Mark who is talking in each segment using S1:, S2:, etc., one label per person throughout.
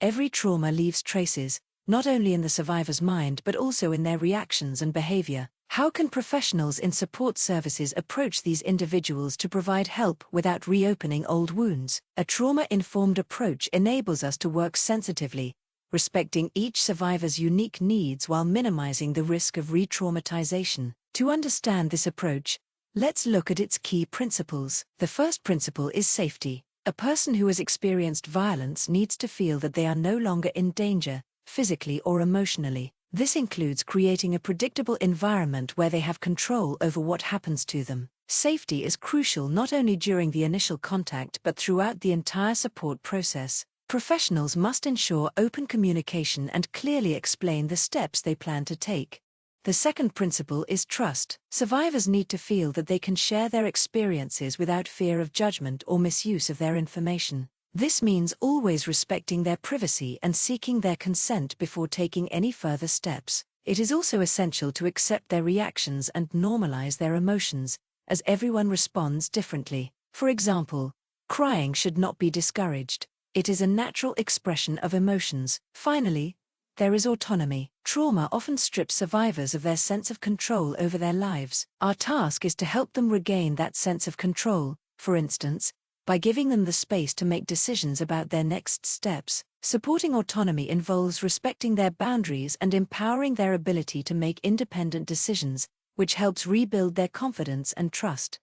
S1: Every trauma leaves traces, not only in the survivor's mind but also in their reactions and behavior. How can professionals in support services approach these individuals to provide help without reopening old wounds? A trauma-informed approach enables us to work sensitively, respecting each survivor's unique needs while minimizing the risk of re-traumatization. To understand this approach, let's look at its key principles. The first principle is safety. A person who has experienced violence needs to feel that they are no longer in danger, physically or emotionally. This includes creating a predictable environment where they have control over what happens to them. Safety is crucial not only during the initial contact but throughout the entire support process. Professionals must ensure open communication and clearly explain the steps they plan to take. The second principle is trust. Survivors need to feel that they can share their experiences without fear of judgment or misuse of their information. This means always respecting their privacy and seeking their consent before taking any further steps. It is also essential to accept their reactions and normalize their emotions, as everyone responds differently. For example, crying should not be discouraged. It is a natural expression of emotions. Finally, there is autonomy. Trauma often strips survivors of their sense of control over their lives. Our task is to help them regain that sense of control, for instance, by giving them the space to make decisions about their next steps. Supporting autonomy involves respecting their boundaries and empowering their ability to make independent decisions, which helps rebuild their confidence and trust.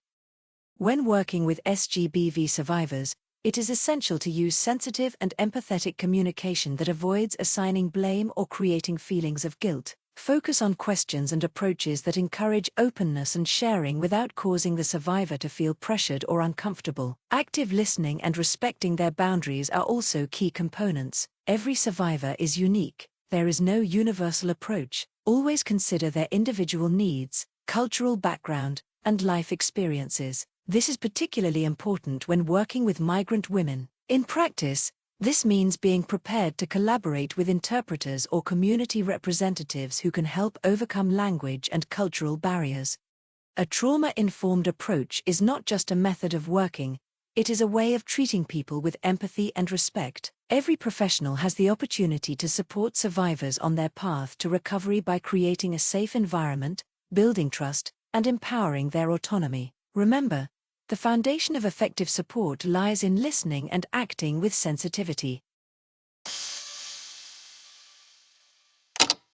S1: When working with SGBV survivors, it is essential to use sensitive and empathetic communication that avoids assigning blame or creating feelings of guilt. Focus on questions and approaches that encourage openness and sharing without causing the survivor to feel pressured or uncomfortable. Active listening and respecting their boundaries are also key components. Every survivor is unique. There is no universal approach. Always consider their individual needs, cultural background, and life experiences. This is particularly important when working with migrant women. In practice, this means being prepared to collaborate with interpreters or community representatives who can help overcome language and cultural barriers. A trauma-informed approach is not just a method of working, it is a way of treating people with empathy and respect. Every professional has the opportunity to support survivors on their path to recovery by creating a safe environment, building trust, and empowering their autonomy. Remember, the foundation of effective support lies in listening and acting with sensitivity.